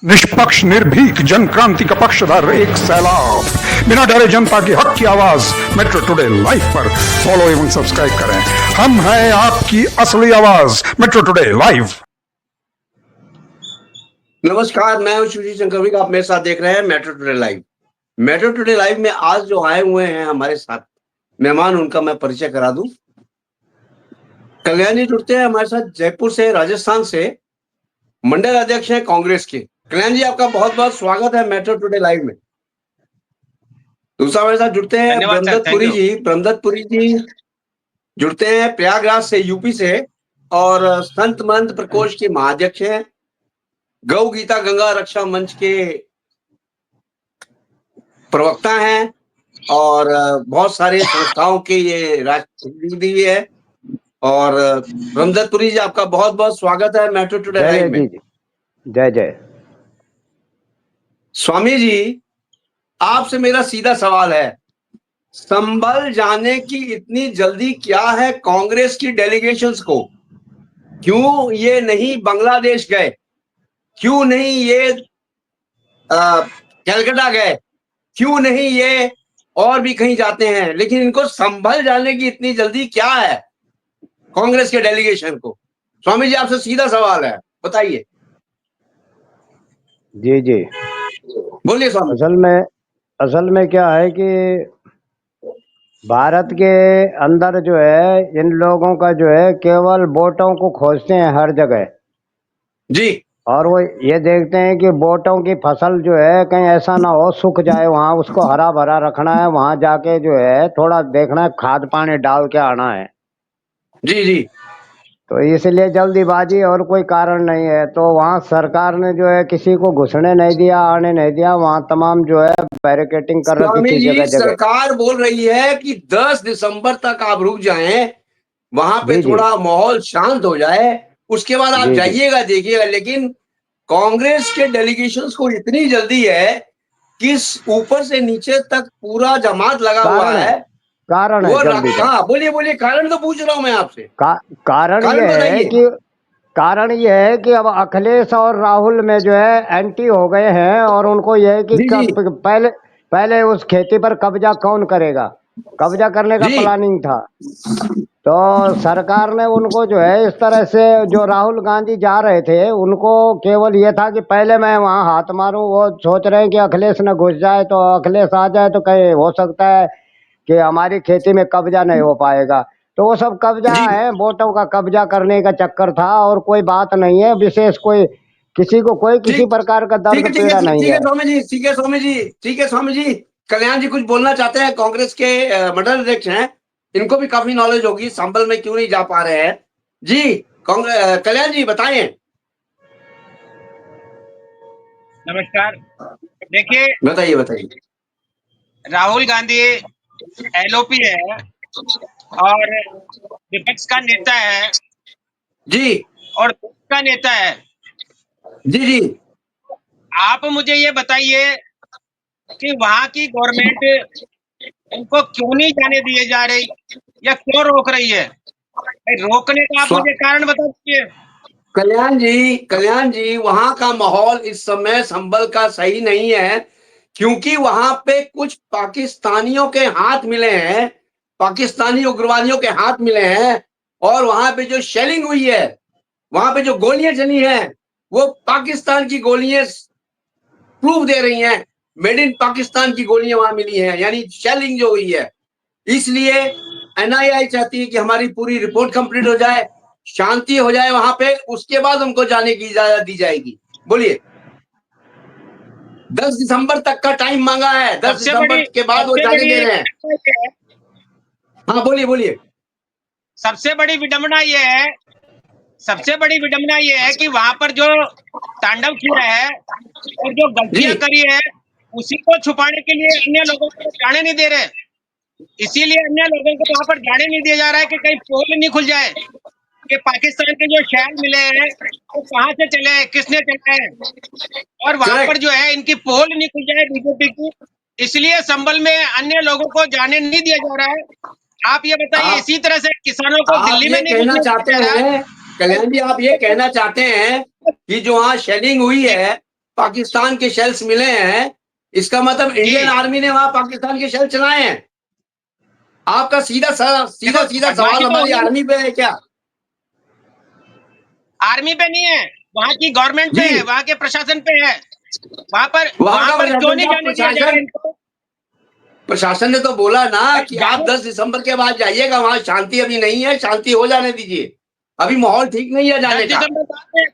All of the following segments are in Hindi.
निष्पक्ष निर्भीक जन क्रांति का पक्षधर एक सैलाब, बिना डरे जनता की हक की आवाज मेट्रो टुडे लाइव पर फॉलो एवं सब्सक्राइब करें। हम हैं आपकी असली आवाज, मेट्रो टुडे लाइव। नमस्कार, मैं हूं सुशील शंकर विक। आप मेरे साथ देख रहे हैं metro today live. Metro today live में आज जो आए हुए हैं हमारे साथ मेहमान, उनका मैं परिचय करा दूं। कल्याण जी जुड़ते हैं हमारे साथ जयपुर से, राजस्थान से, मंडल अध्यक्ष हैं कांग्रेस के। कल्याण जी, आपका बहुत बहुत स्वागत है मेट्रो टुडे लाइव में। दूसरा हमारे साथ जुड़ते हैं ब्रह्मदत्त पुरी जी जुड़ते हैं प्रयागराज से, यूपी से, और संत महंत प्रकोष्ठ के महाध्यक्ष हैं, गौ गीता गंगा रक्षा मंच के प्रवक्ता हैं, और बहुत सारे संस्थाओं के ये राष्ट्रीय भी है। और ब्रह्मदत्त पुरी जी, आपका बहुत बहुत स्वागत है मेट्रो टुडे लाइव में। जय जय। स्वामी जी, आपसे मेरा सीधा सवाल है, संभल जाने की इतनी जल्दी क्या है कांग्रेस की डेलीगेशंस को? क्यों ये नहीं बांग्लादेश गए? क्यों नहीं ये कलकत्ता गए? क्यों नहीं ये और भी कहीं जाते हैं? लेकिन इनको संभल जाने की इतनी जल्दी क्या है कांग्रेस के डेलीगेशन को? स्वामी जी, आपसे सीधा सवाल है, बताइए। जी जी, बोलिए स्वामी। असल में क्या है कि भारत के अंदर जो है इन लोगों का जो है केवल वोटों को खोजते हैं हर जगह जी। और वो ये देखते हैं कि वोटों की फसल जो है कहीं ऐसा ना हो सूख जाए, वहाँ उसको हरा भरा रखना है, वहाँ जाके जो है थोड़ा देखना है, खाद पानी डाल के आना है। जी जी। तो इसलिए जल्दीबाजी और कोई कारण नहीं है। तो वहाँ सरकार ने जो है किसी को घुसने नहीं दिया, आने नहीं दिया, वहाँ तमाम जो है बैरिकेटिंग कर रखी स्वामी थी जी, जगह जगह। सरकार बोल रही है कि 10 दिसंबर तक आप रुक जाएं, वहां पे जी जी थोड़ा माहौल शांत हो जाए, उसके बाद आप जी जी। जाइएगा, देखिएगा। लेकिन कांग्रेस के डेलीगेशंस को इतनी जल्दी है कि ऊपर से नीचे तक पूरा जमात लगा हुआ है। कारण है वो जल्दी का। हाँ, बोलिए बोलिए, कारण तो पूछ रहा हूं मैं आपसे। कारण ये कारण है बताइए। कि अब अखिलेश और राहुल में जो है एंटी हो गए हैं और उनको ये है कि जी जी पहले पहले उस खेती पर कब्जा कौन करेगा, कब्जा करने का जी। प्लानिंग था। तो सरकार ने उनको जो है इस तरह से, जो राहुल गांधी जा रहे थे उनको केवल ये था कि पहले मैं वहाँ हाथ मारूं। वो सोच रहे हैं कि अखिलेश न घुस जाए, तो अखिलेश आ जाए तो कहीं हो सकता है कि हमारी खेती में कब्जा नहीं हो पाएगा। तो वो सब कब्जा जी है, वोटों का कब्जा करने का चक्कर था और कोई बात नहीं है विशेष। कोई किसी को कोई किसी ठीक प्रकार का ठीक है दर्द ठीक है पीड़ा नहीं ठीक है है। स्वामी जी, ठीक है स्वामी जी, ठीक है स्वामी जी। कल्याण जी कुछ बोलना चाहते हैं, कांग्रेस के मंडल अध्यक्ष हैं, इनको भी काफी नॉलेज होगी संभल में क्यों नहीं जा पा रहे हैं। जी, कांग्रेस कल्याण जी बताएं। नमस्कार। देखिए, बताइए बताइए। राहुल गांधी एलओपी है और विपक्ष का नेता है जी और देश का नेता है। जी जी। आप मुझे ये बताइए कि वहां की गवर्नमेंट इनको क्यों नहीं जाने दिए जा रही या क्यों रोक रही है? रोकने का आप मुझे कारण बता दीजिए। कल्याण जी, वहां का माहौल इस समय संभल का सही नहीं है, क्योंकि वहां पे कुछ पाकिस्तानियों के हाथ मिले हैं, पाकिस्तानी उग्रवादियों के हाथ मिले हैं। और वहां पे जो शेलिंग हुई है, वहां पे जो गोलियां चली हैं, वो पाकिस्तान की गोलियां प्रूफ दे रही हैं। मेड इन पाकिस्तान की गोलियां वहां मिली हैं, यानी शेलिंग जो हुई है। इसलिए एनआईए चाहती है कि हमारी पूरी रिपोर्ट कंप्लीट हो जाए, शांति हो जाए वहां पे, उसके बाद उनको जाने की इजाजत दी जाएगी। बोलिए। 10 दिसंबर तक का टाइम मांगा है, 10 दिसंबर के बाद वो जाने दे रहे हैं। हाँ बोलिए बोलिए। सबसे बड़ी विडंबना ये है कि वहां पर जो तांडव किया है और जो गलतियां करी है, उसी को छुपाने के लिए अन्य लोगों को जाने नहीं दे रहे। इसीलिए अन्य लोगों को वहां पर जाने नहीं दिया जा रहा है कि कहीं पोल नहीं खुल जाए कि पाकिस्तान के जो शहर मिले हैं वो कहाँ से चले हैं, किसने चले हैं, और वहां पर जो है इनकी पोल नहीं खुल जाए बीजेपी की। इसलिए संभल में अन्य लोगों को जाने नहीं दिया जा रहा है। आप ये बताइए, इसी तरह से किसानों को दिल्ली में नहीं कहना घुसने चाहते दिया जा रहा है। हैं कल्याण जी, आप ये कहना चाहते हैं कि जो वहां शेलिंग हुई है, पाकिस्तान के शेल्स मिले हैं, इसका मतलब इंडियन आर्मी ने वहां पाकिस्तान के शेल चलाए हैं। आपका सीधा सीधा सवाल हमारी आर्मी पे है क्या? आर्मी पे नहीं है, वहाँ की गवर्नमेंट पे जी। है, वहाँ के प्रशासन पे है। वहाँ पर वहां का क्यों नहीं जाने दिया जा रहा है इनको? प्रशासन ने तो बोला ना कि आप जाने- 10 दिसंबर के बाद जाइएगा, वहां शांति अभी नहीं है, शांति हो जाने दीजिए, अभी माहौल ठीक नहीं है जाने 10 का। दिसंबर बाद में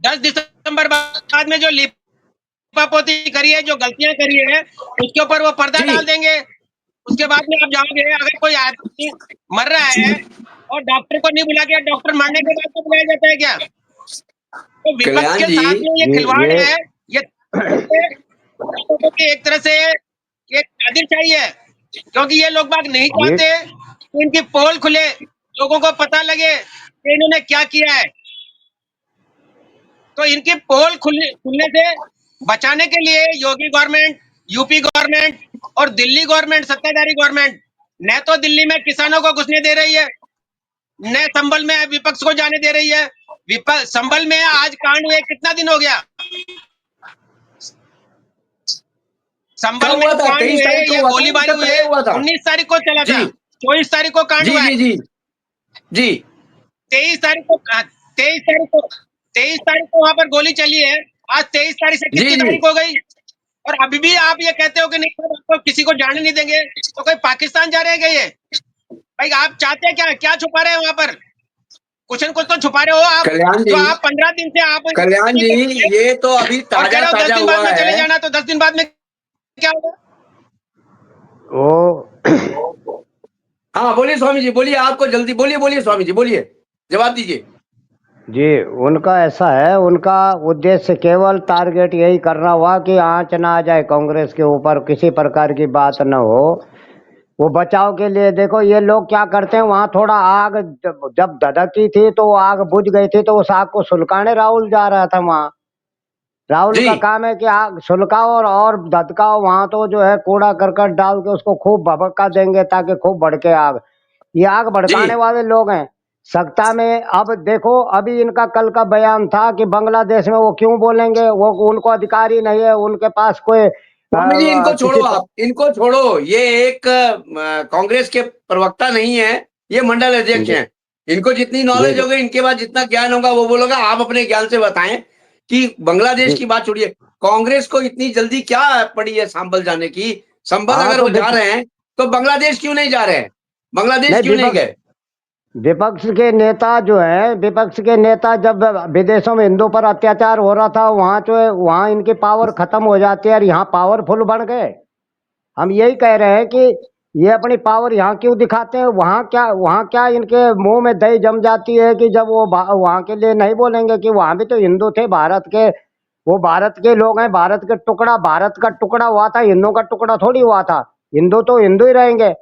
10 दिसंबर बाद में जो लिपापोती करी है, जो गलतियां करी है, उसके ऊपर वो पर्दा जी। डाल देंगे। उसके बाद में आप जाओगे, अगर कोई आदमी मर रहा है और डॉक्टर को नहीं बुला के, डॉक्टर मरने के बाद तो बुलाया जाता है क्या? तो विपक्ष कल्याण के जी, साथ में ये खिलवाड़ है, ये एक तरह से एक साजिश है, क्योंकि ये लोग बाग नहीं चाहते कि इनकी पोल खुले, लोगों को पता लगे कि इन्होंने क्या किया है। तो इनकी पोल खुलने से बचाने के लिए योगी गवर्नमेंट, यूपी गवर्नमेंट और दिल्ली गवर्नमेंट, सत्ताधारी गवर्नमेंट, न तो दिल्ली में किसानों को घुसने दे रही है, न संभल में विपक्ष को जाने दे रही है। संभल में आज कांड हुए, कितना दिन हो गया? संभल कब में हुआ था? कांड 23 हुए, तारीख को ये हुआ था, गोलीबारी उससे हुई पहले है, हुआ था। 19 तारीख को चला जी। था, 24 तारीख को कांड जी हुआ है, जी जी जी 23 तारीख को 23 तारीख को वहां पर गोली चली है। आज 23 तारीख से जी कितनी जी तारीख हो गई? और अभी भी आप ये कहते हो कि नहीं सर, आपको किसी को जाने नहीं देंगे। तो कोई पाकिस्तान जा रहे हैं क्या ये? भाई आप चाहते हैं क्या? क्या छुपा रहे हैं वहां पर? कुछ न कुछ तो छुपा रहे हो आप। कल्याण जो जी, आप 15 दिन से आप कल्याण जी, ये तो अभी और कह ताजा रहे हो 10 ताजा दिन बाद हुआ में चले है। जाना, तो 10 दिन बाद में क्या होगा? वो हाँ बोलिए स्वामी जी, बोलिए, आपको जल्दी बोलिए, बोलिए स्वामी जी, बोलिए, जवाब दीजिए। जी, उनका ऐसा है, उनका उद्देश्य केवल टारगेट यही करना हुआ कि आंच ना आ जाए कांग्रेस के ऊपर, किसी प्रकार की बात न हो। वो बचाव के लिए देखो ये लोग क्या करते हैं, वहां थोड़ा आग जब धधकी थी तो वो आग बुझ गई थी, तो उस आग को सुलगाने राहुल जा रहा था वहां। राहुल जी का काम है कि आग सुलगाओ और धधकाओ, वहां तो जो है कूड़ा करकट डाल के उसको खूब भभका देंगे ताकि खूब भड़के आग। ये आग जी भड़काने वाले लोग हैं सत्ता में। अब देखो, अभी इनका कल का बयान था कि बांग्लादेश में वो क्यों बोलेंगे, वो उनको अधिकार ही नहीं है, उनके पास कोई स्वामी जी, इनको छोड़ो, किसी आप इनको छोड़ो, ये एक कांग्रेस के प्रवक्ता नहीं है, ये मंडल अध्यक्ष जी हैं। इनको जितनी जी नॉलेज होगी, इनके पास जितना ज्ञान होगा वो बोलोगा। आप अपने ज्ञान से बताएं कि बांग्लादेश जी। की बात छोड़िए, कांग्रेस को इतनी जल्दी क्या पड़ी है संभल जाने की? संभल हाँ अगर तो वो जा रहे हैं तो बांग्लादेश क्यों नहीं जा रहे हैं? बांग्लादेश नहीं, क्यों नहीं गए? विपक्ष के नेता जो है, विपक्ष के नेता जब विदेशों में हिंदू पर अत्याचार हो रहा था, वहां जो है वहां इनकी पावर खत्म हो जाती है और यहाँ पावरफुल बन गए। हम यही कह रहे हैं कि ये अपनी पावर यहाँ क्यों दिखाते हैं, वहाँ क्या इनके मुंह में दही जम जाती है कि जब वो वहां के लिए नहीं बोलेंगे कि वहां भी तो हिंदू थे भारत के, वो भारत के लोग हैं, भारत का टुकड़ा हुआ था, हिंदू का टुकड़ा थोड़ी हुआ था। हिंदू तो हिंदू ही रहेंगे।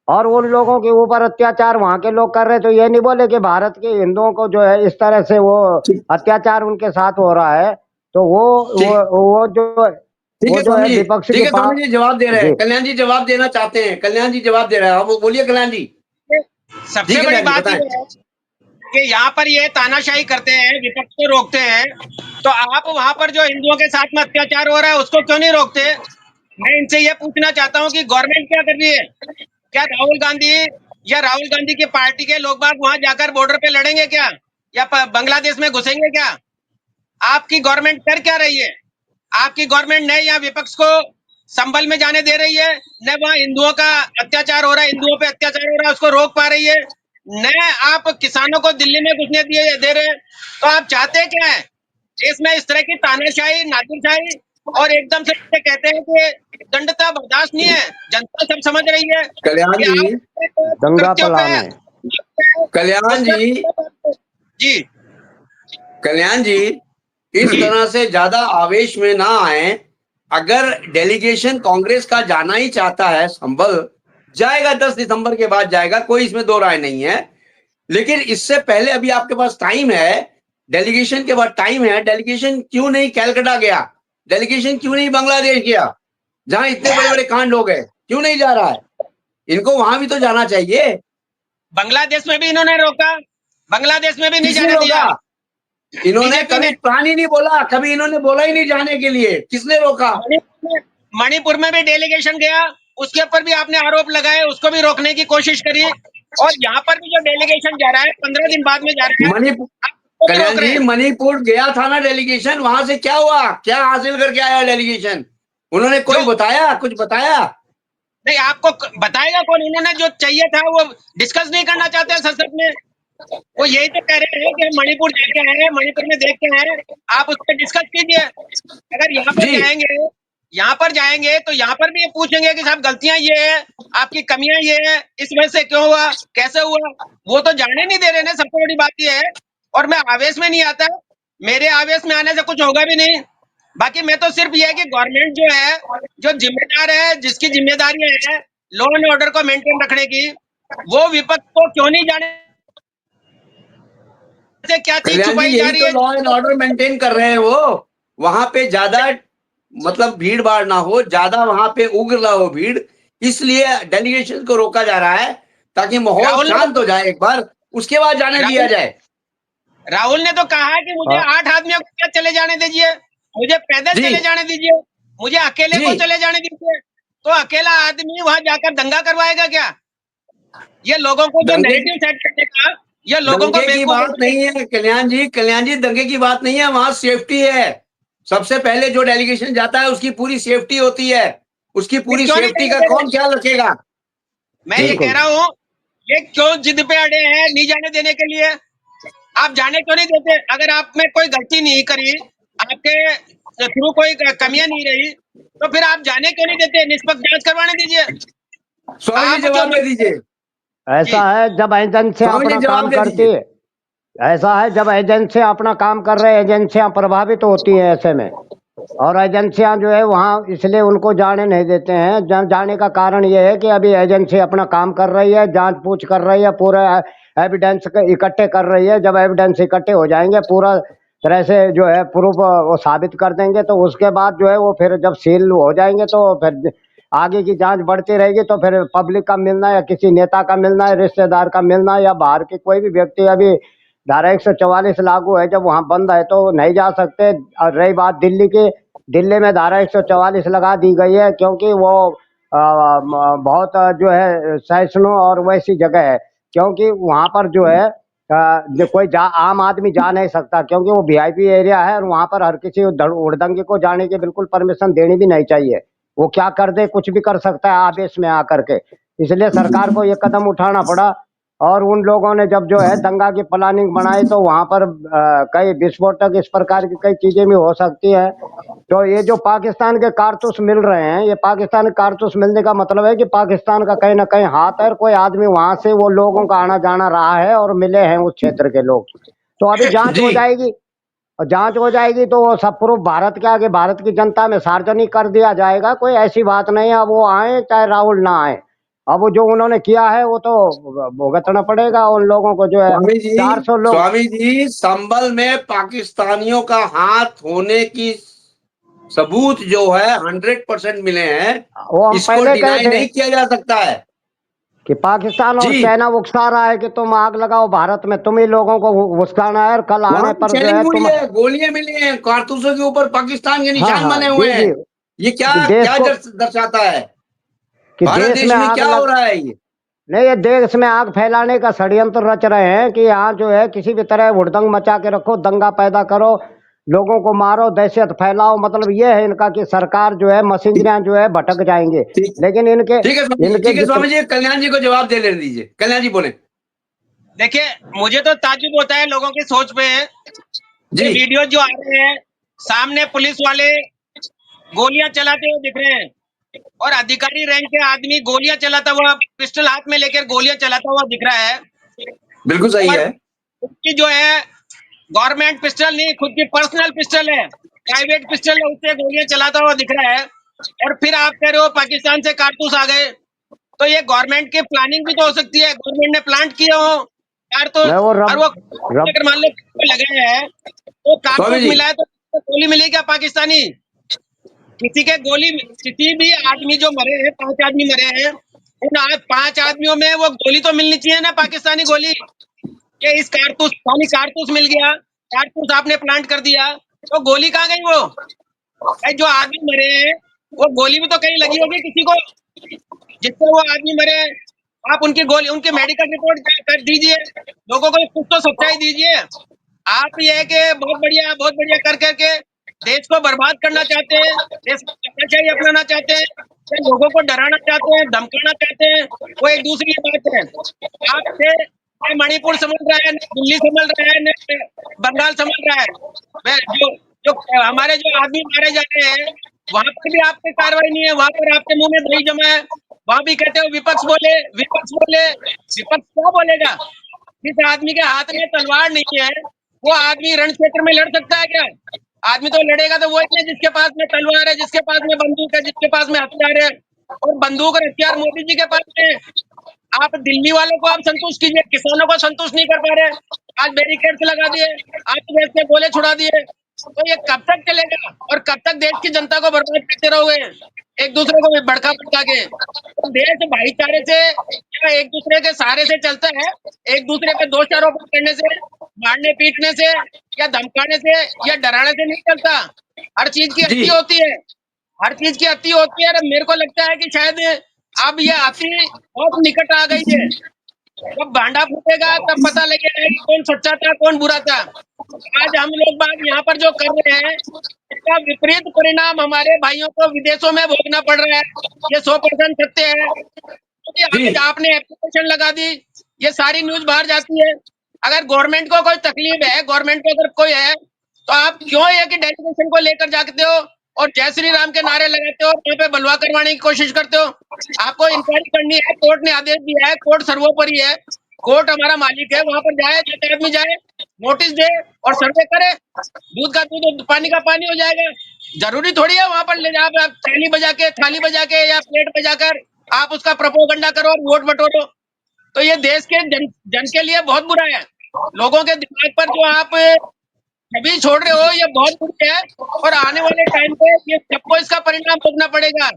और उन लोगों के ऊपर अत्याचार वहां के लोग कर रहे, तो ये नहीं बोले कि भारत के हिंदुओं को जो है इस तरह से वो ठीक अत्याचार उनके साथ हो रहा है। तो ठीक ठीक वो है जो है स्वामी जी, विपक्ष ठीक के है पास। स्वामी जी, जवाब दे रहे हैं। जी कल्याण जी जवाब देना चाहते हैं, कल्याण जी जवाब दे रहे हैं, आप वो बोलिए कल्याण जी। जी सबसे बड़ी कल्याण जी बात बताएं। ये है कि यहाँ पर ये तानाशाही करते हैं, विपक्ष को रोकते हैं। तो आप वहां पर जो हिंदुओं के साथ में अत्याचार हो रहा है उसको क्यों नहीं रोकते? मैं इनसे ये पूछना चाहता हूँ कि गवर्नमेंट क्या कर रही है? क्या राहुल गांधी या राहुल गांधी की पार्टी के लोग बाग वहां जाकर बॉर्डर पे लड़ेंगे क्या? या बांग्लादेश में घुसेंगे क्या? आपकी गवर्नमेंट कर क्या रही है? आपकी गवर्नमेंट न यहाँ विपक्ष को संभल में जाने दे रही है, न वहाँ हिंदुओं का अत्याचार हो रहा है, हिंदुओं पे अत्याचार हो रहा है उसको रोक पा रही है, न आप किसानों को दिल्ली में घुसने दे रहे हैं। तो आप चाहते क्या है? देश में इस तरह की तानाशाही, नादिरशाही, और एकदम से कहते हैं कि दंडता बर्दाश्त नहीं है। जनता सब समझ रही है कल्याण कि जी, आप दंगा कृत्यों पे फैलाना है। कल्याण जी, जी कल्याण जी, इस तरह से ज्यादा आवेश में ना आए। अगर डेलीगेशन कांग्रेस का जाना ही चाहता है संभल, जाएगा, 10 दिसंबर के बाद जाएगा, कोई इसमें दो राय नहीं है। लेकिन इससे पहले अभी आपके पास टाइम है, डेलीगेशन के बाद टाइम है। डेलीगेशन क्यों नहीं कैलकाटा गया? डेलीगेशन क्यों नहीं बांग्लादेश गया, जहां इतने बड़े बड़े कांड हो गए? क्यों नहीं जा रहा है? इनको वहां भी तो जाना चाहिए। बांग्लादेश में भी इन्होंने रोका, बांग्लादेश में भी नहीं किसने जाने रोका? दिया। इन्होंने बीजेपी कभी ने प्लान ही नहीं बोला, कभी इन्होंने बोला ही नहीं जाने के लिए। किसने रोका? मणिपुर में भी डेलीगेशन गया, उसके ऊपर भी आपने आरोप लगाए, उसको भी रोकने की कोशिश करी। और यहाँ पर भी जो डेलीगेशन जा रहा है 15 दिन बाद में जा रहा है, मणिपुर, आप उसको भी रोक कल्याण रहे जी, हैं। मणिपुर गया था ना डेलीगेशन, वहां से क्या हुआ? क्या हासिल करके आया डेलीगेशन? उन्होंने कोई जो बताया, कुछ बताया? नहीं, आपको बताएगा कौन? इन्होंने जो चाहिए था वो डिस्कस नहीं करना चाहते हैं संसद में। वो यही तो कह रहे हैं कि हम मणिपुर जाके आए हैं, मणिपुर में देख के आए हैं, आप उस पर डिस्कस कीजिए। अगर जी, यहाँ पर जाएंगे तो यहाँ पर भी ये पूछेंगे कि साहब गलतियां ये है, आपकी कमियां ये है, इस वजह से क्यों हुआ, कैसे हुआ। वो तो जाने नहीं दे रहे ना, सबसे बड़ी बात ये है। और मैं आवेश में नहीं आता, मेरे आवेश में आने से कुछ होगा भी नहीं। बाकी मैं तो सिर्फ ये है कि गवर्नमेंट जो है, जो जिम्मेदार है, जिसकी जिम्मेदारी है लॉ एंड ऑर्डर को मेंटेन रखने की, वो विपक्ष को क्यों नहीं जाने से क्या चीज कल्याण जी, छुपाई जा यही रही तो है। लॉ एंड ऑर्डर मेंटेन कर रहे हैं वो। वहां पे ज्यादा मतलब भीड़ भाड़ ना हो, ज्यादा वहां पे उग्र ना हो भीड़, इसलिए डेलीगेशन को रोका जा रहा है, ताकि माहौल राहुल ने शांत हो जाए एक बार, उसके बाद जाने दिया राहुल जाए। राहुल ने तो कहा है कि मुझे हाँ 8 आदमियों को क्या चले जाने दीजिए, मुझे पैदल जी, चले जाने दीजिए, मुझे अकेले जी, को चले जाने दीजिए। तो अकेला आदमी वहां जाकर दंगा करवाएगा क्या? ये लोगों को जो दंगे नैरेटिव सेट करने का, ये लोगों को दंगे की बेवकूफ बात नहीं है कल्याण जी, कल्याण जी, दंगे की बात नहीं है, वहां सेफ्टी है। सबसे पहले जो डेलीगेशन जाता है उसकी पूरी सेफ्टी होती है, उसकी ये पूरी क्यों नहीं सेफ्टी जाने का दे कौन रहे? ख्याल रखेगा? मैं ये जी, कह बिल्कुल। रहा हूँ, ये क्यों जिद पे अड़े हैं नहीं जाने देने के लिए? आप जाने क्यों नहीं देते? अगर आप में कोई गलती नहीं करी, आपके थ्रू कोई कमियां नहीं रही, तो फिर आप जाने क्यों नहीं देते? निष्पक्ष जांच करवाने दीजिए। स्वामी जी आप जो जवाब दे दीजिए। जी ऐसा है जब एजेंसियां स्वामी अपना जी काम जवाब दे करती दीजिए। है, ऐसा है जब एजेंसियां अपना काम कर रहे हैं, एजेंसियां प्रभावित होती हैं ऐसे में। और एजेंसियां जो है वहाँ इसलिए उनको जाने नहीं देते हैं। जाने का कारण ये है कि अभी एजेंसी अपना काम कर रही है, जांच पूछ कर रही है, पूरा एविडेंस इकट्ठे कर रही है। जब एविडेंस इकट्ठे हो जाएंगे, पूरा तरह से जो है प्रूफ वो साबित कर देंगे, तो उसके बाद जो है वो फिर जब सील हो जाएंगे तो फिर आगे की जांच बढ़ती रहेगी। तो फिर पब्लिक का मिलना या किसी नेता का मिलना या रिश्तेदार का मिलना या बाहर के कोई भी व्यक्ति, अभी धारा 144 लागू है, जब वहाँ बंद है तो नहीं जा सकते। और रही बात दिल्ली की, दिल्ली में धारा 144 लगा दी गई है क्योंकि वो बहुत जो है सहिष्णु और वैसी जगह है, क्योंकि वहाँ पर जो है जो कोई आम आदमी जा नहीं सकता, क्योंकि वो वीआईपी एरिया है और वहाँ पर हर किसी उड़दंगे को जाने की बिल्कुल परमिशन देनी भी नहीं चाहिए। वो क्या कर दे, कुछ भी कर सकता है आवेश में आकर के। इसलिए सरकार को ये कदम उठाना पड़ा। और उन लोगों ने जब जो है दंगा की प्लानिंग बनाई तो वहां पर कई विस्फोटक इस प्रकार की कई चीजें भी हो सकती हैं। तो ये जो पाकिस्तान के कारतूस मिल रहे हैं, ये पाकिस्तान के कारतूस मिलने का मतलब है कि पाकिस्तान का कहीं ना कहीं हाथ है और कोई आदमी वहां से वो लोगों का आना जाना रहा है और मिले हैं उस क्षेत्र के लोग। तो अभी जांच जी, हो जाएगी, और जांच हो जाएगी तो वो सब प्रूफ भारत के आगे, भारत की जनता में सार्वजनिक कर दिया जाएगा। कोई ऐसी बात नहीं है। अब वो आए चाहे राहुल ना आए, अब वो जो उन्होंने किया है वो तो भुगतना पड़ेगा उन लोगों को जो है। स्वामी जी, 400 लोग, स्वामी जी, संभल में पाकिस्तानियों का हाथ होने की सबूत जो है 100% मिले हैं। वो हम इसको पहले कहे डिनाई थे नहीं किया जा सकता है। कि पाकिस्तान और जी, चाइना उकसा रहा है कि तुम आग लगाओ भारत में, तुम ही लोगों को उकसाना है, और कल वहां आने पे पर जो शेलिंग है हुई तुम। है, गोलियां मिली हैं, कारतूसों के ऊपर पाकिस्तान के हाँ निशान हाँ बने जी हुए जी, हैं। ये क्या कि देश क्या को, दर्शाता है? कि भारत देश देश में में आग क्या हो लग, रहा है ये? नहीं ये देश में आग फैलाने का षड्यंत्र रच रहे हैं कि यहाँ जो है किसी भी तरह हुड़दंग मचा के रखो, दंगा पैदा करो, लोगों को मारो, दहशत फैलाओ। मतलब ये है इनका कि सरकार जो है, ठीक, मशीनरियां जो है भटक जाएंगे। ठीक, लेकिन इनके ठीक है स्वामी जी, इनके ठीक है जितने, स्वामी जी, कल्याण जी को जवाब दे लेने दीजिए। कल्याण जी बोले। देखिए, मुझे तो ताज्जुब होता है लोगों की सोच पे। जी, ये वीडियो जो आ रहे हैं, सामने पुलिस वाले गोलियां चलाते हुए दिख रहे हैं, और अधिकारी रैंक के आदमी गोलियां चलाता हुआ, पिस्टल हाथ में लेकर गोलियां चलाता हुआ दिख रहा है। बिल्कुल सही और है। उसकी जो है गवर्नमेंट पिस्टल नहीं, खुद की पर्सनल पिस्टल है, प्राइवेट पिस्टल है, उससे गोलियां चलाता हुआ दिख रहा है। और फिर आप कह रहे हो पाकिस्तान से कारतूस आ गए, तो ये गवर्नमेंट की प्लानिंग भी तो हो सकती है, गवर्नमेंट ने प्लांट किए हो कारतूस। मैं वो और वो रब अगर मान लो लगे हैं तो स्वामी कारतूस जी, मिला है, तो गोली मिली क्या पाकिस्तानी? किसी के गोली, किसी भी आदमी जो मरे हैं, 5 आदमी मरे हैं, उन 5 आदमियों में वो गोली तो मिलनी चाहिए ना, पाकिस्तानी गोली। कि इस कारतूस, खाली कारतूस मिल गया, कारतूस आपने प्लांट कर दिया, तो गोली कहाँ गई वो? भाई जो आदमी मरे हैं वो गोली भी तो कहीं लगी होगी किसी को, जिससे वो आदमी मरे। आप उनकी गोली, उनकी मेडिकल रिपोर्ट कर दीजिए, लोगों को कुछ तो सच्चाई दीजिए। आप ये है कि बहुत बढ़िया कर करके देश को बर्बाद करना चाहते हैं, देश में धक्काशाही अपनाना चाहते हैं, या लोगों को डराना चाहते हैं, धमकाना चाहते हैं, वो एक दूसरी बात है। आपसे न मणिपुर समझ रहा है, न दिल्ली समझ रहा है, न बंगाल समझ रहा है। जो जो हमारे जो आदमी मारे जाते हैं वहां पर भी आपकी कार्रवाई नहीं है, वहां पर आपके मुंह में दही जमा है। वहां भी कहते हो विपक्ष बोले, विपक्ष बोले। विपक्ष क्या बोलेगा? जिस आदमी के हाथ में तलवार नहीं है वो आदमी रण क्षेत्र में लड़ सकता है क्या? आदमी तो लड़ेगा तो वो ही है जिसके पास में तलवार है, जिसके पास में बंदूक है, जिसके पास में हथियार है। और बंदूक और हथियार मोदी जी के पास में है। आप दिल्ली वालों को आप संतुष्ट कीजिए, किसानों को संतुष्ट नहीं कर पा रहे। आज बैरिकेड्स लगा दिए, आप देश के गोले छुड़ा दिए, तो ये कब तक चलेगा? और कब तक देश की जनता को बर्बाद करते रहोगे एक दूसरे को भड़का भड़का के? तो देश भाईचारे से या एक दूसरे के सहारे से चलता है, एक दूसरे पे दोष आरोप करने से, मारने पीटने से, या धमकाने से, या डराने से नहीं चलता। हर चीज की जी अति होती है, हर चीज की अति होती है। और मेरे को लगता है कि शायद अब ये अति बहुत निकट आ गई है। जब भांडा फूटेगा तब पता लगेगा कि कौन सच्चा था कौन बुरा था। आज हम लोग बात यहाँ पर जो कर रहे हैं इसका विपरीत परिणाम हमारे भाइयों को विदेशों में भोगना पड़ रहा है। ये 100% सत्य है, क्योंकि जी आज आपने एप्लीकेशन लगा दी, ये सारी न्यूज बाहर जाती है। अगर गवर्नमेंट को कोई तकलीफ है, गवर्नमेंट को अगर कोई है, तो आप क्यों है कि डेलीगेशन को लेकर जाते हो और जय श्री राम के नारे लगाते हो, वहां पे बलवा करवाने की कोशिश करते हो? आपको इंक्वायरी करनी है, कोर्ट ने आदेश दिया है, कोर्ट सर्वोपरि है, कोर्ट हमारा मालिक है, वहां पर जाए, जितने आदमी जाए, नोटिस दे और सर्वे करे। दूध का दूध और पानी का पानी हो जाएगा। जरूरी थोड़ी है वहां पर ले जाओ आप थाली बजा के या प्लेट बजाकर आप उसका प्रोपोगंडा करो और वोट बटोरो। तो ये देश के जन के लिए बहुत बुरा है। लोगों के दिमाग पर जो आप छवि छोड़ रहे हो ये बहुत बुरी है, और आने वाले टाइम पे ये सबको इसका परिणाम भोगना पड़ेगा।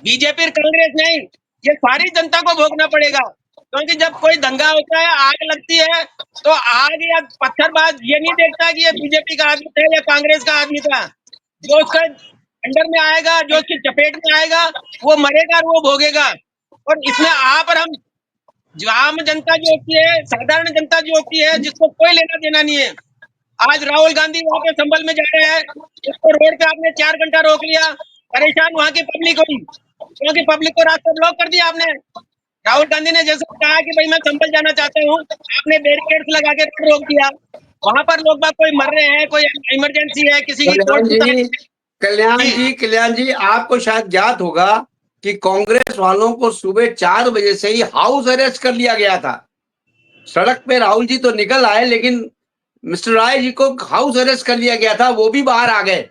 बीजेपी कांग्रेस नहीं, ये सारी जनता को भोगना पड़ेगा। क्योंकि जब कोई दंगा होता है, आग लगती है, तो आग या पत्थरबाज ये नहीं देखता कि ये बीजेपी का आदमी था या कांग्रेस का आदमी था। जो उसका अंडर में आएगा, जो उसकी चपेट में आएगा, वो मरेगा और वो भोगेगा। और इसमें आप और हम, जो आम जनता जो होती है, साधारण जनता जो होती है, जिसको कोई लेना देना नहीं है। आज राहुल गांधी वहां पे संभल में जा रहे हैं, उसको रोड पे आपने 4 घंटा रोक लिया, परेशान वहां की पब्लिक हुई, क्योंकि पब्लिक को रास्ता ब्लॉक कर दिया आपने। राहुल गांधी ने जैसे कहा कि भाई मैं संभल जाना चाहता हूँ, आपने बैरिकेड्स लगा के रोक दिया। वहां पर लोग बाग कोई मर रहे हैं, कोई इमरजेंसी है, किसी की कल्याण कोर्ट जी, कल्याण जी, आपको शायद ज्ञात होगा कि कांग्रेस वालों को सुबह 4 बजे से ही हाउस अरेस्ट कर लिया गया था। सड़क पे राहुल जी तो निकल आए, लेकिन मिस्टर राय जी को हाउस अरेस्ट कर लिया गया था, वो भी बाहर आ गए।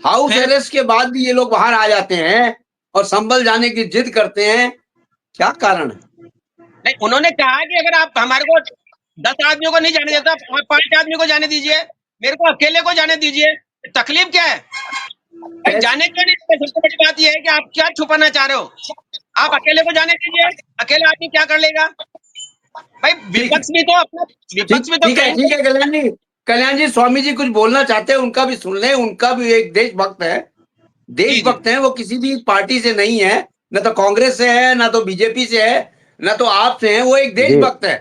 हाउस फिर अरेस्ट के बाद भी ये लोग बाहर आ जाते हैं और संभल जाने की जिद करते हैं। क्या कारण है? नहीं, उन्होंने कहा कि अगर आप हमारे को 10 आदमियों को नहीं जाने देता, 5 आदमी को जाने दीजिए, मेरे को अकेले को जाने दीजिए। तकलीफ क्या है भाई? जाने क्यों नहीं देते? सबसे बड़ी बात यह है कि आप क्या छुपाना चाह रहे हो? आप अकेले को जाने दीजिए, अकेला आदमी क्या कर लेगा भाई? विपक्ष भी तो अपना, विपक्ष भी तो ठीक है, ठीक है कल्याण जी। कल्याण जी, स्वामी जी कुछ बोलना चाहते हैं, उनका भी सुन लें। उनका भी एक देशभक्त है, देशभक्त है वो, किसी भी पार्टी से नहीं है, न तो कांग्रेस से है, न तो बीजेपी से है, न तो आप से है। वो एक देशभक्त है।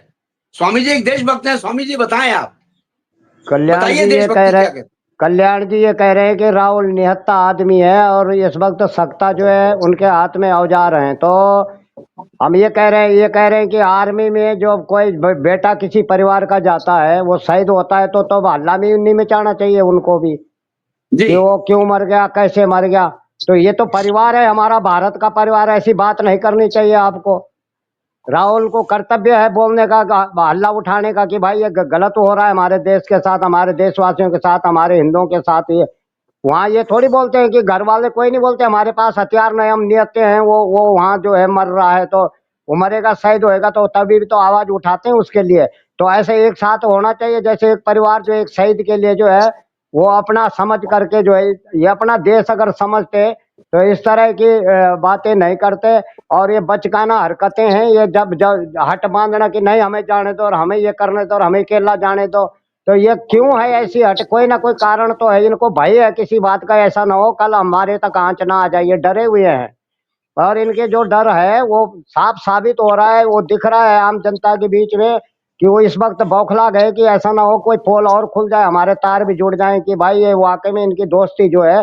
स्वामी जी एक देशभक्त है। स्वामी जी बताएं, आप कल्याण जी बताइए ये कह देशभक्ति रहे क्या कहते? कल्याण जी ये कह रहे हैं कि राहुल निहत्था आदमी है और इस वक्त सत्ता जो है उनके हाथ में औजार हैं। तो हम ये कह रहे हैं कि आर्मी में जो कोई बेटा किसी परिवार का जाता है, वो शहीद होता है, तो हल्ला भी नहीं मचाना चाहिए उनको भी जी कि वो क्यों मर गया, कैसे मर गया। तो ये तो परिवार है, हमारा भारत का परिवार है, ऐसी बात नहीं करनी चाहिए आपको। राहुल को कर्तव्य है बोलने का, हल्ला उठाने का कि भाई ये गलत हो रहा है हमारे देश के साथ, हमारे देशवासियों के साथ, हमारे हिंदुओं के साथ। ये वहाँ ये थोड़ी बोलते हैं कि घर वाले कोई नहीं बोलते हमारे पास हथियार नहीं, हम नियते हैं, वो वहाँ जो है मर रहा है, तो वो मरेगा, शहीद होएगा, तो तभी भी तो आवाज उठाते हैं उसके लिए। तो ऐसे एक साथ होना चाहिए, जैसे एक परिवार जो एक शहीद के लिए जो है वो अपना समझ करके जो है, ये अपना देश अगर समझते तो इस तरह की बातें नहीं करते। और ये बचकाना हरकतें हैं, ये जब जब हट बांधना कि नहीं हमें जाने दो और हमें ये करने दो और हमें अकेला जाने दो, तो ये क्यों है ऐसी हट? कोई ना कोई कारण तो है, इनको भय है किसी बात का, ऐसा ना हो कल हमारे तक आंच ना आ जाए, ये डरे हुए हैं। और इनके जो डर है वो साफ साबित हो रहा है, वो दिख रहा है आम जनता के बीच में कि वो इस वक्त बौखला गए कि ऐसा ना हो कोई पोल और खुल जाए, हमारे तार भी जुड़ जाएं कि भाई ये वाकई में इनकी दोस्ती जो है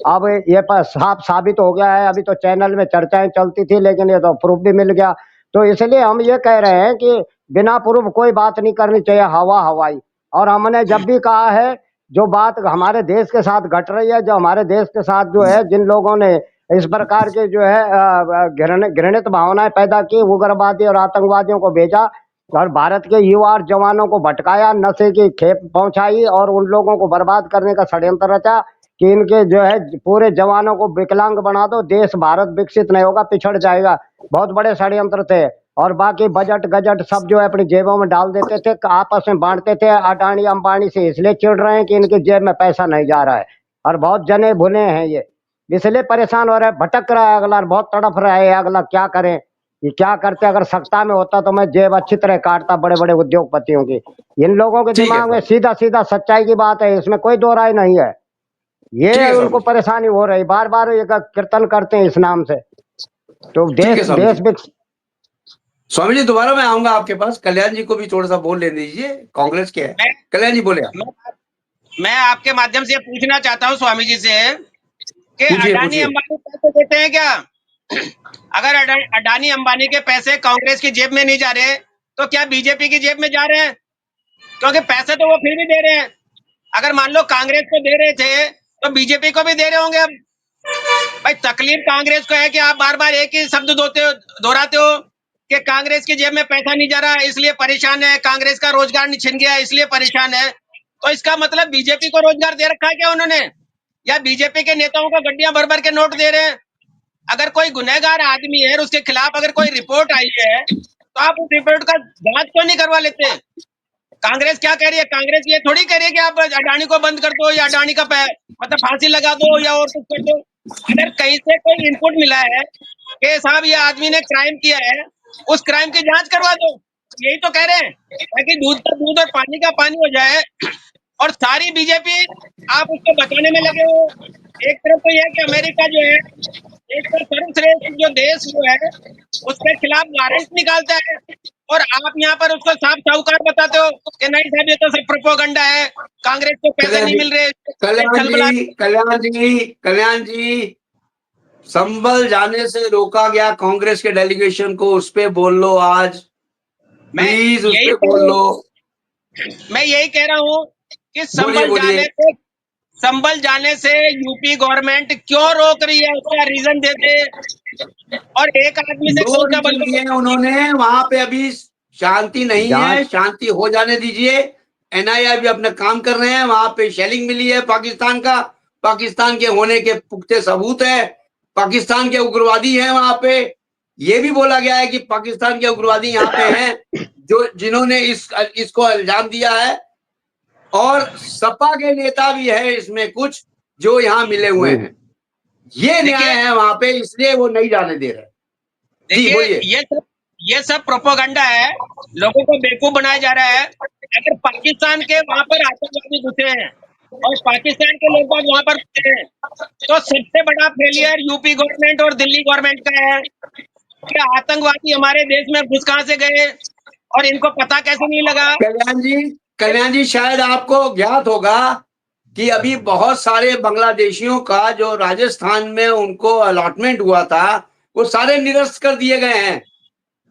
अब ये पर साफ साबित हो गया है। अभी तो चैनल में चर्चाएं चलती थी, लेकिन ये तो प्रूफ भी मिल गया। तो इसलिए हम ये कह रहे हैं कि बिना प्रूफ कोई बात नहीं करनी चाहिए, हवा हवाई। और हमने जब भी कहा है जो बात हमारे देश के साथ घट रही है, जो हमारे देश के साथ जो है जिन लोगों ने इस प्रकार के जो है घृणित भावनाएं पैदा की, उग्रवादी और आतंकवादियों को भेजा और भारत के युवा और जवानों को भटकाया, नशे की खेप पहुंचाई और उन लोगों को बर्बाद करने का षड्यंत्र रचा कि इनके जो है पूरे जवानों को विकलांग बना दो, देश भारत विकसित नहीं होगा, पिछड़ जाएगा। बहुत बड़े षड्यंत्र थे। और बाकी बजट गजट सब जो है अपनी जेबों में डाल देते थे, आपस में बांटते थे। अडानी अंबानी से इसलिए चिढ़ रहे हैं कि इनकी जेब में पैसा नहीं जा रहा है, और बहुत जने भुने हैं ये, इसलिए परेशान हो रहा है, भटक रहा है अगला, बहुत तड़फ रहा है अगला। क्या करें, ये क्या करते? अगर सत्ता में होता तो मैं जेब अच्छी तरह काटता बड़े बड़े उद्योगपतियों की। इन लोगों के ठीक है दिमाग में सर। सीधा सीधा सच्चाई की बात है, इसमें कोई दो राय नहीं है। ठीक ये है उनको स्वामी। परेशानी हो रही, बार बार ये कीर्तन करते हैं इस नाम से। तो ठीक है देश स्वामी देश जी। विकसित। स्वामी जी दोबारा मैं आऊंगा आपके पास, कल्याण जी को भी थोड़ा सा बोल लेने दीजिए, कांग्रेस के है। मैं कल्याण जी बोले आप। मैं मैं आपके माध्यम से पूछना चाहता हूँ स्वामी जी से कि पूछिए अडानी पूछिए। अंबानी पैसे देते हैं क्या? अगर अडानी अंबानी के पैसे कांग्रेस की जेब में नहीं जा रहे, तो क्या बीजेपी की जेब में जा रहे हैं? क्योंकि पैसे तो वो फिर भी दे रहे हैं। अगर मान लो कांग्रेस को दे रहे थे, तो बीजेपी को भी दे रहे होंगे अब। भाई तकलीफ कांग्रेस को है कि आप बार बार एक ही शब्द दोहराते हो कि कांग्रेस की जेब में पैसा नहीं जा रहा है इसलिए परेशान है, कांग्रेस का रोजगार नहीं छिन गया इसलिए परेशान है। तो इसका मतलब बीजेपी को रोजगार दे रखा है क्या उन्होंने, या बीजेपी के नेताओं को गड्डियां भर भर के नोट दे रहे हैं? अगर कोई गुनहगार आदमी है और उसके खिलाफ अगर कोई रिपोर्ट आई है, तो आप उस रिपोर्ट का जांच क्यों नहीं करवा लेते? कांग्रेस क्या कह रही है? कांग्रेस ये थोड़ी कह रही है कि आप अडानी को बंद कर दो या अडानी का मतलब फांसी लगा दो या और कुछ कर दो। अगर कहीं से कोई इनपुट मिला है कि साहब ये आदमी ने क्राइम किया है, उस क्राइम की जांच करवा दो। यही तो कह रहे हैं, ताकि दूध का दूध और पानी का पानी हो जाए। और सारी बीजेपी आप उसको बचाने में लगे हो। एक तरफ तो यह है कि अमेरिका जो है एक तो सर्वश्रेष्ठ जो देश जो है उसके खिलाफ वारंट निकालता है, और आप यहाँ पर उसको साफ साहूकार बताते हो कि नहीं साहब ये तो सब प्रोपोगंडा है, कांग्रेस को पैसे कल्याण नहीं जी, मिल रहे, कल्याण छलबला। जी, कल्याण जी, कल्याण जी, संभल जाने से रोका गया कांग्रेस के डेलीगेशन को, उस पे बोल लो आज, मैं प्लीज उस यही पे कह बोल रहा लो। हूँ, मैं यही कह रहा हूँ कि बोलिए बोलिए। संभल जाने से यूपी गवर्नमेंट क्यों रोक रही है, उसका रीजन दे दे। और एक आदमी से दो कौन सा रीजन बंदा? दिए उन्होंने, वहां पे अभी शांति नहीं है, जांच शांति हो जाने दीजिए। एनआईए भी अपना काम कर रहे हैं, वहां पे शेलिंग मिली है पाकिस्तान का, पाकिस्तान के होने के पुख्ते सबूत है, पाकिस्तान के उग्रवादी हैं वहां पे। ये भी बोला गया है कि पाकिस्तान के उग्रवादी यहाँ पे हैं जो जिन्होंने इसको इल्जाम दिया है, और सपा के नेता भी है इसमें कुछ जो यहाँ मिले हुए हैं। ये न्याय देखिए है वहां पे, इसलिए वो नहीं जाने दे रहे। जी देखिए बोलिए। ये सब प्रोपोगंडा है, लोगों को बेवकूफ बनाया जा रहा है। अगर पाकिस्तान के वहां पर आतंकवादी घुसे हैं और पाकिस्तान के लोग वहां पर घुसे हैं, तो सबसे बड़ा फेलियर यूपी गवर्नमेंट और दिल्ली गवर्नमेंट का है कि आतंकवादी हमारे देश में घुस कहां से गए और इनको पता कैसे नहीं लगा। कल्याण जी शायद आपको ज्ञात होगा कि अभी बहुत सारे बांग्लादेशियों का जो राजस्थान में उनको अलॉटमेंट हुआ था, वो सारे निरस्त कर दिए गए हैं,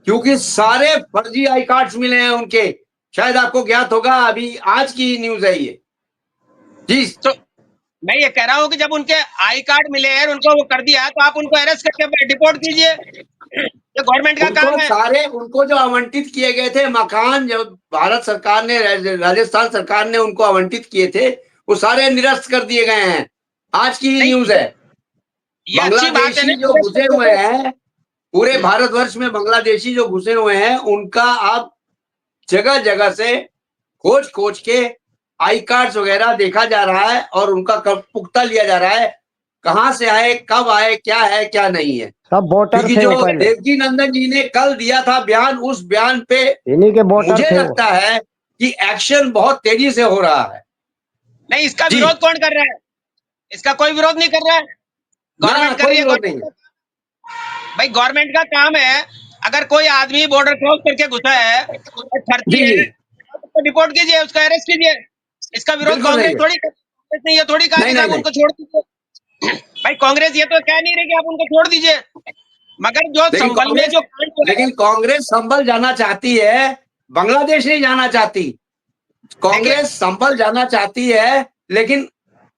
क्योंकि सारे फर्जी आई कार्ड्स मिले हैं उनके। शायद आपको ज्ञात होगा, अभी आज की न्यूज है ये। जी तो मैं ये कह रहा हूँ कि जब उनके आई कार्ड मिले हैं, उनको वो कर दिया, तो आप उनको अरेस्ट करके डिपोर्ट कीजिए, ये गवर्नमेंट का काम है। उनको जो आवंटित किए गए थे मकान, जो भारत सरकार ने, राजस्थान सरकार ने उनको आवंटित किए थे, वो सारे निरस्त कर दिए गए हैं। आज की ही न्यूज है। ये अच्छी बात है बांग्लादेशी जो घुसे हुए हैं पूरे भारतवर्ष में, बांग्लादेशी जो घुसे हुए हैं उनका अब जगह जगह से खोज खोज के आई कार्ड्स वगैरह देखा जा रहा है, और उनका पुख्ता लिया जा रहा है, कहां से आए, कब आए, क्या है क्या नहीं है। सब वोटर क्योंकि थे जो वो पहले, देवकी नंदन जी ने कल दिया था बयान, उस बयान पे इन्हीं के वोटर मुझे थे वो। लगता है कि एक्शन बहुत तेजी से हो रहा है। नहीं, इसका जी। विरोध कौन कर रहा है? इसका कोई विरोध नहीं कर रहा है, गवर्नमेंट कर कोई रही है। विरोध नहीं। भाई गवर्नमेंट का काम है, अगर कोई आदमी बॉर्डर क्रॉस करके घुसा है और फर्जी जी है जी तो रिपोर्ट कीजिए, उसका अरेस्ट कीजिए। इसका विरोध बिल्कुल कांग्रेस सही है। थोड़ी कर, कांग्रेस ने ये थोड़ी कहा नहीं कि नहीं साहब नहीं उनको छोड़ दीजिए। भाई कांग्रेस ये तो कह नहीं रही कि आप उनको छोड़ दीजिए, मगर जो लेकिन संभल में कांग्रेस जो कांड हुआ है, लेकिन कांग्रेस संभल जाना चाहती है, बांग्लादेश नहीं जाना चाहती। देखिए कांग्रेस संभल जाना चाहती है, लेकिन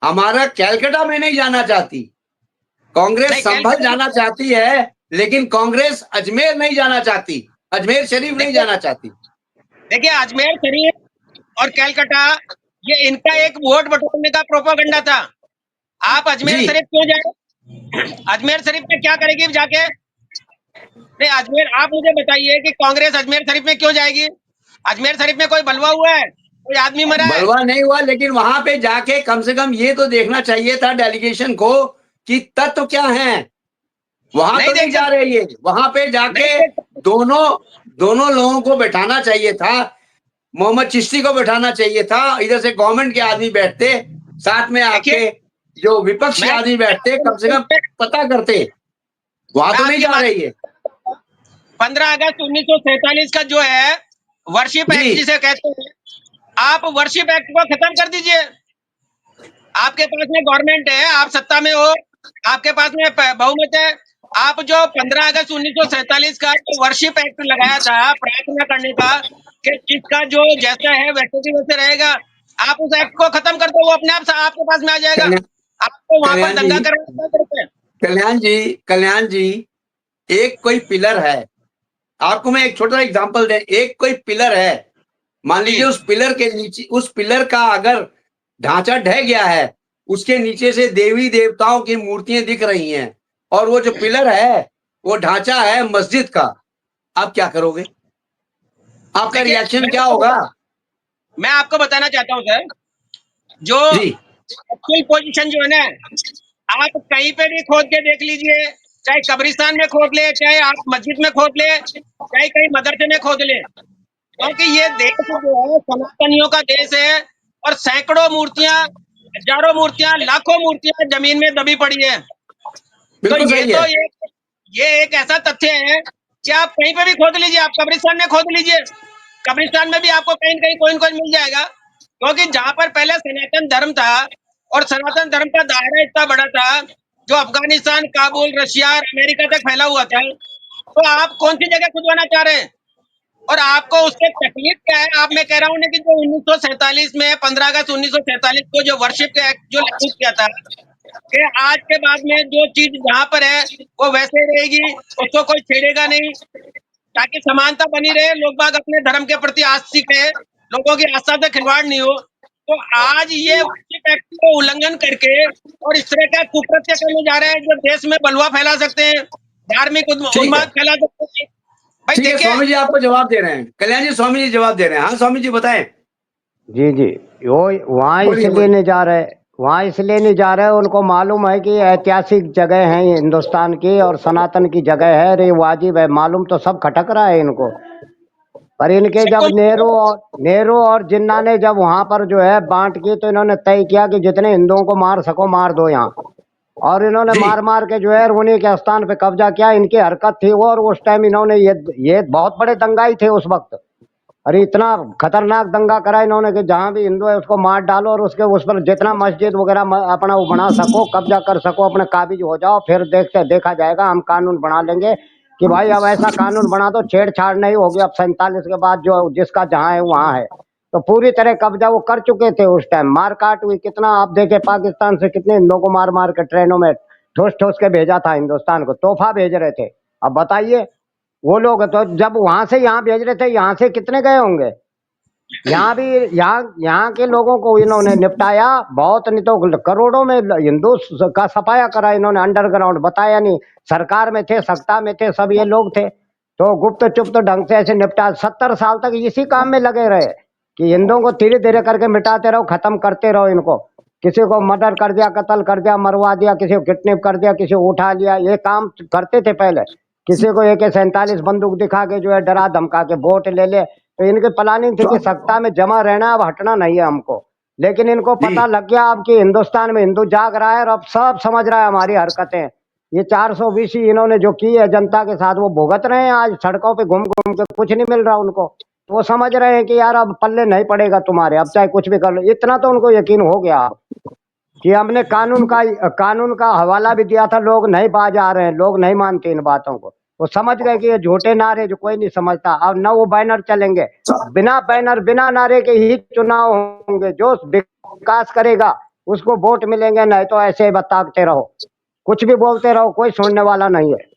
हमारा कैलकाटा में नहीं जाना चाहती। कांग्रेस नहीं संभल कैलकाटा, जाना चाहती है, लेकिन कांग्रेस अजमेर नहीं जाना चाहती, अजमेर शरीफ नहीं देखिए जाना चाहती। देखिए अजमेर शरीफ और कैलकाटा ये इनका एक वोट बटोरने का प्रोपागंडा था। आप अजमेर जी शरीफ क्यों जाए? अजमेर शरीफ में क्या करेगी जाके? नहीं अजमेर, आप मुझे बताइए कि कांग्रेस अजमेर शरीफ में क्यों जाएगी? अजमेर शरीफ में कोई बलवा हुआ है, कोई आदमी मरा है? बलवा नहीं हुआ, लेकिन वहां पे जाके कम से कम ये तो देखना चाहिए था डेलीगेशन को कि तत्व क्या है। वहां नहीं तो नहीं देख जा सकते, रही है, वहां पे जाके नहीं देख सकते। दोनों दोनों लोगों को बैठाना चाहिए था। मोहम्मद चिश्ती को बैठाना चाहिए था, इधर से गवर्नमेंट के आदमी बैठते, साथ में देखिए आपके जो विपक्षी मैं आदमी बैठते, कम से कम पता करते। वहां मैं तो नहीं आपकी जा बात, रही है। 15 अगस्त 1947 का जो है वर्शिप जी एक्ट जिसे कहते हैं, आप वर्शिप एक्ट को खत्म कर दीजिए। आपके पास में गवर्नमेंट है, आप सत्ता में हो, आपके पास में बहुमत है। आप जो 15 अगस्त 1947 का जो वर्शिप एक्ट लगाया था प्रार्थना करने का, कि जिसका जो जैसा है वैसे भी वैसे रहेगा, आप उस एक्ट को खत्म कर दो, वो अपने आप आपके पास में आ जाएगा। कल्याण आपको वहां पर कल्याण दंगा जी करना पड़ता है। कल्याण जी एक कोई पिलर है। आपको मैं एक छोटा एग्जांपल दे, एक कोई पिलर है, मान जी लीजिए उस पिलर के नीचे, उस पिलर का अगर ढांचा ढह गया है, उसके नीचे से देवी देवताओं की मूर्तियां दिख रही हैं, और वो जो पिलर है वो ढांचा है मस्जिद का, आप क्या करोगे? आपका देखिए रिएक्शन क्या होगा? मैं आपको बताना चाहता हूँ सर, जो जी एक्चुअल पोजीशन जो है ना, आप कहीं पे भी खोद के देख लीजिए, चाहे कब्रिस्तान में खोद ले, चाहे आप मस्जिद में खोद ले, चाहे कहीं मदरसे में खोद ले, क्योंकि ये देश जो है सनातनियों का देश है, और सैकड़ों मूर्तियां, हजारों मूर्तियां, लाखों मूर्तियां जमीन में दबी पड़ी है। तो बिल्कुल सही है। ये एक ऐसा तथ्य है कि आप कहीं पे भी खोद लीजिए, आप कब्रिस्तान में खोद लीजिए, कब्रिस्तान में भी आपको कहीं न कहीं कोई न कोई मिल जाएगा। क्योंकि जहां पर पहले सनातन धर्म था, और सनातन धर्म का दायरा इतना बड़ा था, जो अफगानिस्तान, काबुल, रशिया और अमेरिका तक फैला हुआ था, तो आप कौन सी जगह खुदवाना चाह रहे हैं? और आपको उससे तकलीफ क्या है? आप, मैं कह रहा हूँ ना कि जो 1947 में 15 अगस्त 1947 को जो वर्शिप एक्ट जो लागू किया था, कि आज के बाद में जो चीज जहां पर है वो वैसे ही रहेगी, उसको कोई छेड़ेगा नहीं, ताकि समानता बनी रहे, लोग बाग अपने धर्म के प्रति आस्तिक है, लोगों की आस्था से खिलवाड़ नहीं हो। तो आज ये वर्शिप एक्ट को उल्लंघन करके और इस तरह का कुकृत्य करने जा रहे हैं, जो देश में बलवा फैला सकते हैं, धार्मिक ठीक है, उन्माद फैला सकते हैं। भाई ठीक है, देखिए, स्वामी जी आपको जवाब दे रहे हैं, कल्याण जी स्वामी जी जवाब दे रहे हैं। हाँ स्वामी जी बताएं। जी जी। वो वहाँ बोलिए इसलिए बोलिए। नहीं जा रहे, वहाँ इसलिए नहीं जा रहे, उनको मालूम है कि ऐतिहासिक जगह है ये हिंदुस्तान की और सनातन की जगह है, रे वाजिब है, मालूम तो सब खटक रहा है इनको। पर इनके जब सबको नेहरू और जिन्ना ने जब वहां पर जो है बांट की, तो इन्होंने तय किया कि जितने हिंदुओं को मार सको मार दो यहाँ। और इन्होंने जी मार मार के जो है उन्हीं के स्थान पे कब्जा किया। इनकी हरकत थी वो, और उस टाइम इन्होंने ये बहुत बड़े दंगाई थे उस वक्त। अरे इतना खतरनाक दंगा करा इन्होंने कि जहां भी हिंदू है उसको मार डालो, और उसके उस पर जितना मस्जिद वगैरह अपना वो बना सको, कब्जा कर सको, अपने काबिज हो जाओ, फिर देखा जाएगा, हम कानून बना लेंगे कि भाई अब ऐसा कानून बना दो, छेड़छाड़ नहीं होगी अब 47 के बाद, जो जिसका जहां है वहां है। तो पूरी तरह कब्जा वो कर चुके थे उस टाइम। मार काट हुई, कितना आप देखे पाकिस्तान से कितने हिंदुओं को मार मार के ट्रेनों में ठोस ठोस के भेजा था हिंदुस्तान को, तोहफा भेज रहे थे। अब बताइए, वो लोग तो जब वहां से यहाँ भेज रहे थे, यहाँ से कितने गए होंगे? यहाँ भी, यहाँ के लोगों को इन्होंने निपटाया बहुत, नहीं तो करोड़ों में हिंदू का सफाया करा इन्होंने अंडरग्राउंड, बताया नहीं। सरकार में थे, सत्ता में थे, सब ये लोग थे, तो गुप्त चुप्त ढंग से ऐसे निपटा। 70 साल तक इसी काम में लगे रहे कि हिंदुओं को धीरे धीरे करके मिटाते रहो, खत्म करते रहो इनको। किसी को मर्डर कर दिया, कत्ल कर दिया, मरवा दिया, किसी को किडनैप कर दिया, किसी को उठा लिया, ये काम करते थे पहले। किसी को AK-47 बंदूक दिखा के जो है डरा धमका के वोट ले ले, तो इनके प्लानिंग थी कि सत्ता में जमा रहना, अब हटना नहीं है हमको। लेकिन इनको पता लग गया अब कि हिंदुस्तान में हिंदू जाग रहा है और अब सब समझ रहा है हमारी हरकतें। ये 420 इन्होंने जो की है जनता के साथ वो भुगत रहे हैं, आज सड़कों पे घूम घूम के कुछ नहीं मिल रहा उनको। तो वो समझ रहे हैं कि यार अब पल्ले नहीं पड़ेगा तुम्हारे, अब चाहे कुछ भी कर लो। इतना तो उनको यकीन हो गया कि हमने कानून का हवाला भी दिया था, लोग नहीं बाज आ रहे हैं, लोग नहीं मानते इन बातों को। वो समझ गए कि ये झूठे नारे जो कोई नहीं समझता। अब न वो बैनर चलेंगे, बिना बैनर बिना नारे के ही चुनाव होंगे। जो विकास करेगा उसको वोट मिलेंगे, नहीं तो ऐसे ही बताते रहो, कुछ भी बोलते रहो, कोई सुनने वाला नहीं है।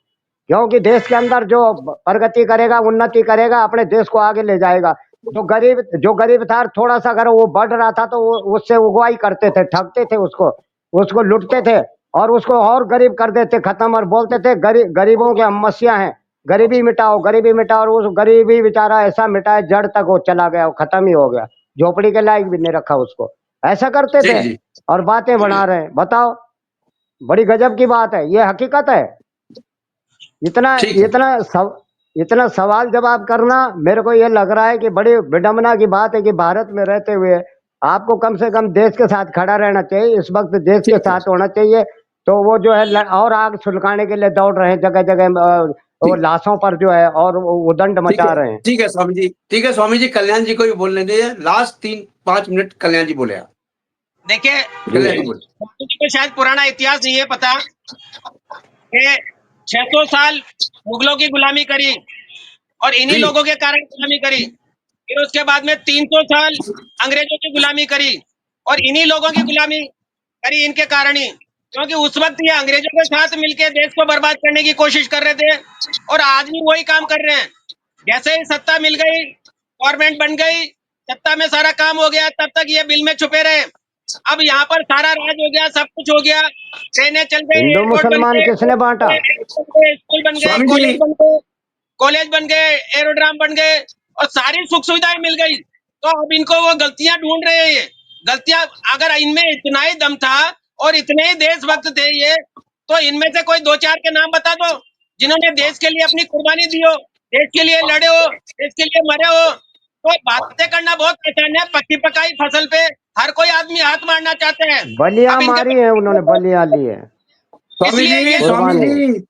क्योंकि देश के अंदर जो प्रगति करेगा, उन्नति करेगा, अपने देश को आगे ले जाएगा। जो गरीब था, थोड़ा सा अगर वो बढ़ रहा था तो उससे उगवाई करते थे, ठगते थे उसको लुटते थे और उसको और गरीब कर देते खत्म, और बोलते थे गरीबों के हम मसीहा हैं, गरीबी मिटाओ गरीबी मिटाओ। और उस गरीबी बेचारा ऐसा मिटाए जड़ तक वो चला गया, वो खत्म ही हो गया, झोपड़ी के लायक भी नहीं रखा उसको। ऐसा करते जी थे जी और बातें बना रहे हैं। बताओ, बड़ी गजब की बात है, ये हकीकत है। इतना ठीक है। इतना सवाल जवाब करना, मेरे को ये लग रहा है कि बड़ी विडंबना की बात है कि भारत में रहते हुए आपको कम से कम देश के साथ खड़ा रहना चाहिए, इस वक्त देश के ठीक है। साथ होना चाहिए। तो वो जो है और आग सुलगाने के लिए दौड़ रहे हैं जगह जगह, वो ठीक लाशों पर जो है और वो दंड ठीक मचा है। रहे हैं। ठीक है स्वामी जी, ठीक है स्वामी जी, कल्याण जी को भी बोलने दीजिए। लास्ट 3-5 मिनट कल्याण जी बोले आप। देखिए, कल्याण जी बोले। मुझे तो शायद पुराना इतिहास नहीं है पता कि 600 साल मुगलों की गुलामी करी और इन्हीं जी लोगों के कारण गुलामी करी। फिर उसके बाद में 300 साल अंग्रेजों की गुलामी करी और इन्हीं लोगों की गुलामी करी इनके कारण ही। क्योंकि उस वक्त ये अंग्रेजों के साथ मिलकर देश को बर्बाद करने की कोशिश कर रहे थे और आज भी वही काम कर रहे हैं। जैसे ही सत्ता मिल गई, गवर्नमेंट बन गई, सत्ता में सारा काम हो गया, तब तक ये बिल में छुपे रहे। अब यहाँ पर सारा राज हो गया, सब कुछ हो गया, ट्रेनें चल गई, हिंदू एयरपोर्ट बन मुसलमान गए, किसने बांटा? स्कूल बन गए, स्वामी कॉलेज जी, बन गए, एरोड्राम बन गए और सारी सुख सुविधाएं मिल गई। तो अब इनको वो गलतियां ढूंढ रहे हैं। ये गलतियां, अगर इनमें इतना ही दम था और इतने ही देशभक्त थे ये, तो इनमें से कोई 2-4 के नाम बता दो जिन्होंने देश के लिए अपनी कुर्बानी दी हो, देश के लिए लड़े हो, देश के लिए मरे हो। तो बातें करना बहुत आसान है, पक्की पकाई फसल पे हर कोई आदमी हाथ मारना चाहते हैं। बलियां अब इनके मारी है उन्होंने, बलियां ली है, स्वामी इसलिए जी, ये स्वामी कुर्बानी। जी,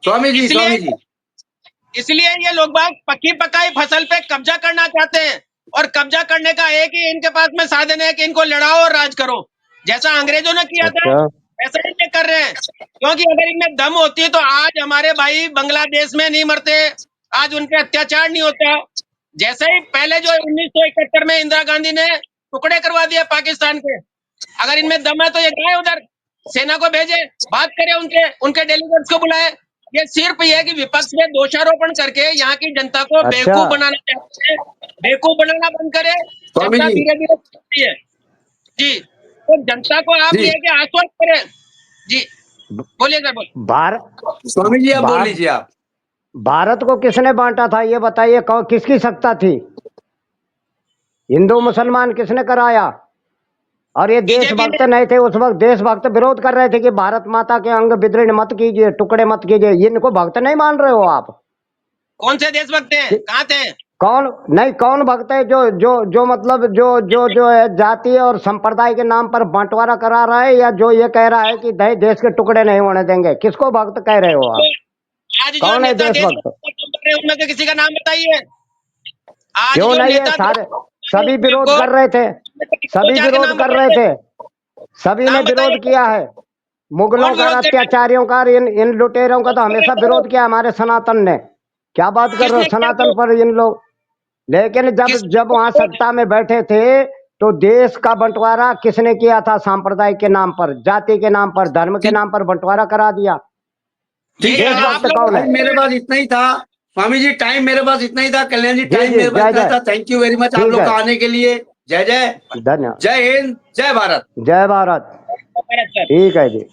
स्वामी जी, इसलिए स्वामी जी। इसलिए ये लोग बाग पक्की पकाई फसल पे कब्जा करना चाहते हैं और कब्जा करने का एक ही इनके पास में साधन है कि इनको लड़ाओ और राज करो। जैसा अंग्रेजों ने किया था अच्छा, ऐसा ही ये कर रहे हैं। क्योंकि अगर इनमें दम होती तो आज हमारे भाई बांग्लादेश में नहीं मरते, आज उनके अत्याचार नहीं होता। जैसे ही पहले जो 1971 में इंदिरा गांधी ने टुकड़े करवा दिए पाकिस्तान के, अगर इनमें दम है तो ये गए उधर, सेना को भेजे, बात करे, उनके डेलीगेट्स को बुलाए। ये सिर्फ ये है कि विपक्ष में दोषारोपण करके यहाँ की जनता को अच्छा। बेवकूफ बनाना चाहते हैं। बेवकूफ बनाना बंद करे, स्वामी जनता जी, धीरे धीरे समझती है। जी, तो जनता को आप जी, ये कि आश्वस्त करें। जी, बोलिए सर, बोलिए। भारत स्वामी जी, आप बोल भारत लीजिए आप। भारत को किसने बांटा था ये बताइए, किसकी सत्ता थी? हिंदू मुसलमान किसने कराया? और ये बीजेपी देशभक्त ने। नहीं थे उस वक्त, देशभक्त विरोध कर रहे थे कि भारत माता के अंग विदीर्ण मत कीजिए, टुकड़े मत कीजिए। ये इनको भक्त नहीं मान रहे हो आप? कौन से देशभक्त थे, कि- कहाँ थे? कौन नहीं, कौन भक्त है जो मतलब जो है जाति और संप्रदाय के नाम पर बंटवारा करा रहा है, या जो ये कह रहा है कि देश के टुकड़े नहीं होने देंगे? किसको भक्त कह रहे हो आप? आज जो कौन है नेता देश देशभक्त? उनमें से किसी का नाम बताइए। आज क्यों जो नहीं है? नेता सारे सभी विरोध आपको कर रहे थे, दो सभी चार के विरोध नाम कर रहे बताइए, थे, सभी ने नाम विरोध बताइए। किया है। मुगलों कौन का, विरोध कर रहा है? अत्याचारियों का, इन लुटेरों का तो हमेशा विरोध किया हमारे सनातन ने। क्या बात कर रहे हो किसने किया सनातन तो? पर इन लोग? लेकिन जब किसने जब वहां किया? सत्ता में बैठे थे तो देश का बंटवारा किसने किया था? सांप्रदायिक के नाम पर, जाति के नाम पर, धर्म के ठीक नाम पर बंटवारा करा दिया। ठीक है। आप देशभक्त लोग कौन है? टाइम मेरे पास इतना ही था स्वामी जी, टाइम मेरे पास इतना ही था। कल्याण जी, जी टाइम जी, मेरे पास जय इतना ही जय, था। थैंक यू वेरी मच आप ठीक लोग है, का आने के लिए। जय जय, धन्यवाद, जय हिंद, जय भारत। जय भारत। सर। ठीक है जी।